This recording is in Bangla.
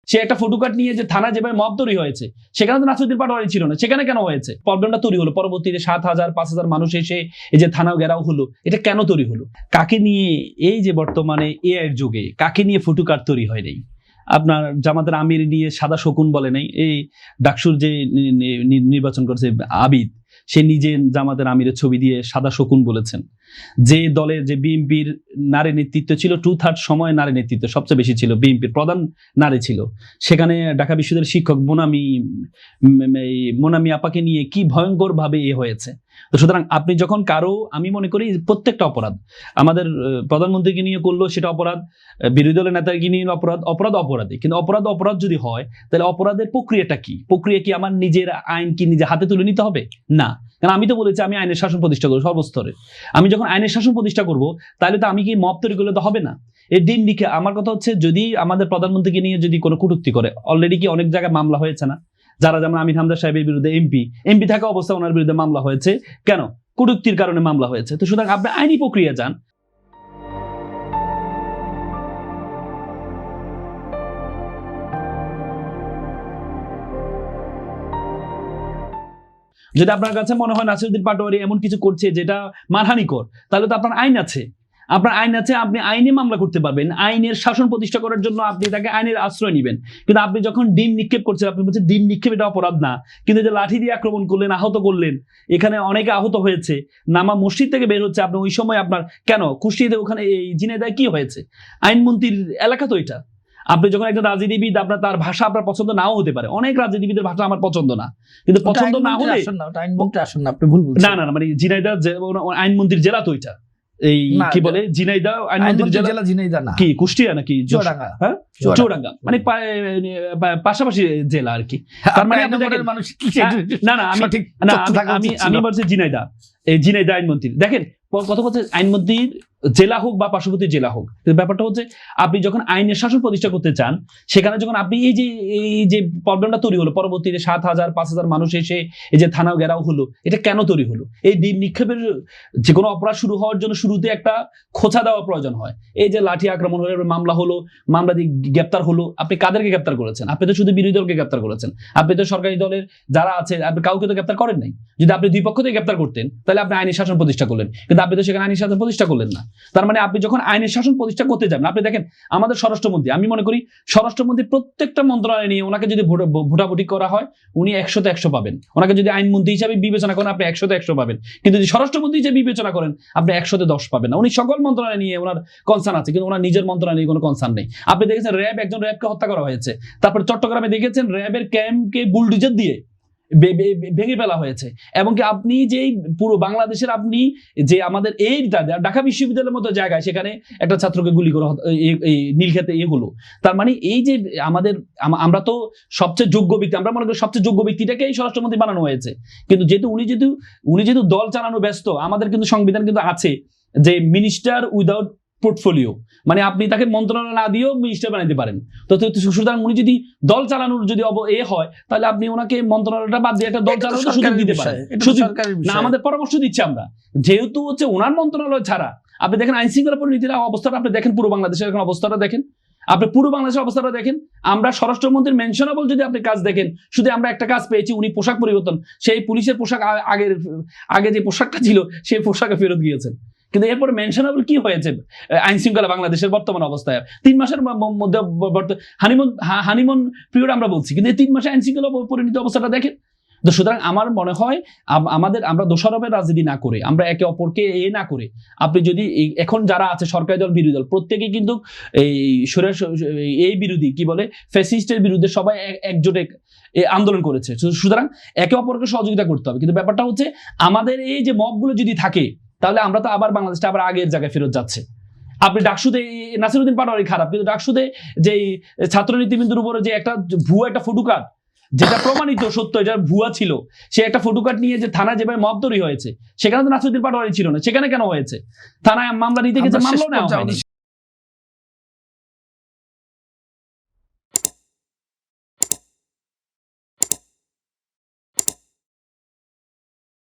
সে একটা ফটো কার্ড নিয়ে যে থানা যেভাবে মব তৈরি হয়েছে সেখানে তো নাসিরুদ্দিন পাটোয়ারি ছিল না, সেখানে কেন হয়েছে? প্রবলেমটা তৈরি হলো পরবর্তীতে 7,000 5,000 মানুষ এসে এই যে থানাও ঘেরাও হলো, এটা কেন তৈরি হলো? কাকে নিয়ে এই যে বর্তমানে এআই এর যুগে কাকে নিয়ে ফটো কার্ড তৈরি হয় নাই? আপনার জামাতের আমির নিয়ে সাদা শকুন বলে নাই, এই ডাকসুর যে নির্বাচন করেছে আবিদ, সে নিজে জামাতের আমিরের ছবি দিয়ে সাদা শকুন বলেছেন। যে দলের যে বিএনপির নারী নেতৃত্ব ছিল 2/3 সময় নারী নেতৃত্ব সবচেয়ে বেশি ছিল, বিএনপির প্রধান নারী ছিল, সেখানে ঢাকা বিশ্ববিদ্যালয়ের শিক্ষক মোনামি আপাকে নিয়ে কি ভয়ঙ্কর ভাবে এ হয়েছে। তো সুতরাং আপনি যখন কারো, আমি মনে করি প্রত্যেকটা অপরাধ আমাদের প্রধানমন্ত্রীকে নিয়ে করলো সেটা অপরাধ, বিরোধী দলের নেতাকে নিয়ে অপরাধী, কিন্তু অপরাধ যদি হয় তাহলে অপরাধের প্রক্রিয়াটা কি? প্রক্রিয়া কি আমার নিজের আইন কি নিজে হাতে তুলে নিতে হবে? না, কারণ আমি তো বলেছি আমি আইনের শাসন প্রতিষ্ঠা করবো সর্বস্তরে। আমি যখন আইনের শাসন প্রতিষ্ঠা করব তাহলে তো আমি কি মব তৈরি করলে তো হবে না। এর দিন লিখে আমার কথা হচ্ছে, যদি আমাদের প্রধানমন্ত্রীকে নিয়ে যদি কোনো কটূক্তি করে, অলরেডি কি অনেক জায়গায় মামলা হয়েছে না? যারা যেমন আমির হামজা সাহেবের বিরুদ্ধে এমপি থাকা অবস্থায় ওনার বিরুদ্ধে মামলা হয়েছে, কেন? কটূক্তির কারণে মামলা হয়েছে। তো সুতরাং আপনি আইনি প্রক্রিয়া যান। যদি আপনার কাছে মনে হয় নাসিরুদ্দিন পাটোয়ারি এমন কিছু করছে যেটা মানহানিকর, তাহলে তো আপনার আইন আছে, আপনি আইনে মামলা করতে পারবেন। আইনের শাসন প্রতিষ্ঠা করার জন্য আপনি তাকে আইনের আশ্রয় নেবেন। কিন্তু আপনি যখন ডিম নিক্ষেপ করছেন, আপনি বলছেন ডিম নিক্ষেপ এটা অপরাধ না, কিন্তু যে লাঠি দিয়ে আক্রমণ করলেন, আহত করলেন, এখানে অনেকে আহত হয়েছে, নামা মসজিদ থেকে বের হচ্ছে, আপনি ওই সময় আপনার কেন কুষ্টিয়াতে ওখানে এই ঝিনাইদহে কি হয়েছে? আইনমন্ত্রীর এলাকা তো এটা। আপনি যখন একজন রাজনীতিবিদ, আপনার তার ভাষা আপনার পছন্দ নাও হতে পারে, অনেক রাজনীতিবিদের ভাষা আমার পছন্দ না, কিন্তু পছন্দ না হলে আপনি ভুল বলছেন। না, মানে ঝিনাইদহ আইনমন্ত্রীর জেলা তো এটা, এই কি বলে ঝিনাইদহ আইনমন্ত্রীর জেলা, ঝিনাইদহ না, কি কুষ্টিয়া নাকি চুয়াডাঙ্গা? হ্যাঁ, চুয়াডাঙ্গা মানে পাশাপাশি জেলা আর কি। তার মানে মানুষ আমি বলছি ঝিনাইদহ, এই ঝিনাইদহ আইনমন্ত্রী দেখেন কথা বলছে, আইনমন্ত্রীর জেলা হোক বা পার্শ্ববর্তী জেলা হোক, ব্যাপারটা হচ্ছে আপনি যখন আইনের শাসন প্রতিষ্ঠা করতে চান, সেখানে যখন আপনি এই যে প্রবলেমটা তৈরি হলো পরবর্তীতে 7,000 5,000 মানুষ এসে এই যে থানাও ঘেরাও হলো, এটা কেন তৈরি হলো? এই ডিম নিক্ষেপের যে কোনো অপরাধ শুরু হওয়ার জন্য শুরুতে একটা খোঁচা দেওয়া প্রয়োজন হয়। এই যে লাঠি আক্রমণ হলো, মামলা হলো, মামলা দিয়ে গ্রেপ্তার হলো, আপনি কাদেরকে গ্রেপ্তার করেছেন? আপনি তো শুধু বিরোধী দলকে গ্রেপ্তার করেছেন, আপনি তো সরকারি দলের যারা আছে আপনি কাউকে তো গ্রেপ্তার করেন নাই। যদি আপনি দুই পক্ষকে গ্রেপ্তার করতেন তাহলে আপনি আইনের শাসন প্রতিষ্ঠা করলেন, কিন্তু আপনি তো সেখানে আইনের শাসন প্রতিষ্ঠা করলেন না। তার মানে আপনি যখন আইনের শাসন প্রতিষ্ঠা করতে যাবেন, আপনি দেখেন আমাদের স্বরাষ্ট্রমন্ত্রী, আমি মনে করি স্বরাষ্ট্রমন্ত্রী প্রত্যেকটা মন্ত্রণালয় নিয়ে ওনাকে যদি ভোটাভুটি করা হয় উনি 100তে 100 পাবেন। ওনাকে যদি আইনমন্ত্রী হিসাবে বিবেচনা করেন আপনি 100তে 100 পাবেন, কিন্তু যদি স্বরাষ্ট্রমন্ত্রী হিসেবে বিবেচনা করেন আপনি 100তে 10 পাবেন না। উনি সকল মন্ত্রণালয় নিয়ে ওনার কনসার্ন আছে, কিন্তু ওনার নিজের মন্ত্রণালয় নিয়ে কোনো কনসার্ন নেই। আপনি দেখেছেন একজন র্যাবকে হত্যা করা হয়েছে, তারপর চট্টগ্রামে দেখেছেন র্যাবের ক্যাম্পকে বুলডোজার দিয়ে ভেঙে ফেলা হয়েছে। এবং কি আপনি যে পুরো বাংলাদেশের আপনি যে আমাদের এই ঢাকা বিশ্ববিদ্যালয়ের মতো জায়গায় সেখানে একটা ছাত্রকে গুলি করে নীলক্ষেতে হলো। তার মানে এই যে আমরা তো সবচেয়ে যোগ্য ব্যক্তি, আমরা মনে করি সবচেয়ে যোগ্য ব্যক্তিটাকেই স্বরাষ্ট্রমন্ত্রী বানানো হয়েছে, কিন্তু যেহেতু উনি যেহেতু দল চালানো ব্যস্ত, আমাদের কিন্তু সংবিধান কিন্তু আছে যে মিনিস্টার উইদাউট পোর্টফোলিও, মানে আপনি তাকে মন্ত্রণালয় না দিয়েও মিনিস্টার বানাইতে পারেন। তো সুতরাং উনি যদি দল চালানোর যদি হয় তাহলে আপনি ওনাকে মন্ত্রণালয়টা বাদ দিয়ে একটা দল চালানোর সুযোগ দিতে পারেন। না, আমাদের পরামর্শ দিচ্ছি আমরা, যেহেতু হচ্ছে ওনার মন্ত্রণালয় ছাড়া আপনি দেখেন আইন শৃঙ্খলা পরিনীতির অবস্থাটা আপনি দেখেন, পুরো বাংলাদেশের এখন অবস্থাটা দেখেন, আপনি পুরো বাংলাদেশের অবস্থাটা দেখেন। আমরা স্বরাষ্ট্রমন্ত্রীর মেনশনেবল যদি আপনি কাজ দেখেন, শুধু আমরা একটা কাজ পেয়েছি, উনি পোশাক পরিবর্তন, সেই পুলিশের পোশাক আগে যে পোশাকটা ছিল সেই পোশাকে ফেরত গিয়েছেন। কিন্তু এরপরে মেনশনেবল কি হয়েছে আইন শৃঙ্খলা বাংলাদেশের বর্তমান অবস্থায়? 3 মাসের মধ্যে হানিমুন পিরিয়ড আমরা বলছি, কিন্তু এই 3 মাসে আইন শৃঙ্খলা পরিণত অবস্থাটা দেখেন। তো সুতরাং আমার মনে হয় আমরা দোষারোপের রাজনীতি না করে, আমরা একে অপরকে না করে, আপনি যদি এখন যারা আছে সরকারি দল বিরোধী দল প্রত্যেকেই কিন্তু এই বিরোধী কি বলে ফ্যাসিস্টের বিরুদ্ধে সবাই একজোটে আন্দোলন করেছে। সুতরাং একে অপরকে সহযোগিতা করতে হবে। কিন্তু ব্যাপারটা হচ্ছে আমাদের এই যে মবগুলো যদি থাকে তাহলে আমরা তো আবার বাংলাদেশটা আবার আগের জায়গায় ফেরত যাচ্ছে। আপনি ডাকসুতে নাসিরুদ্দিন পাটোয়ারি খারাপ, কিন্তু ডাকসুতে যে ছাত্রনীতিবিন্দুর উপরে যে একটা ভুয়া একটা ফটো কার্ড, যেটা প্রমাণিত সত্য এটা ভুয়া ছিল, সে একটা ফটো কার্ড নিয়ে যে থানা যেভাবে মব তৈরি হয়েছে সেখানে তো নাসিরুদ্দিন পাটোয়ারি ছিল না, সেখানে কেন হয়েছে? থানায় মামলা নিতে গেছে, মামলাও নেওয়া হয়নি।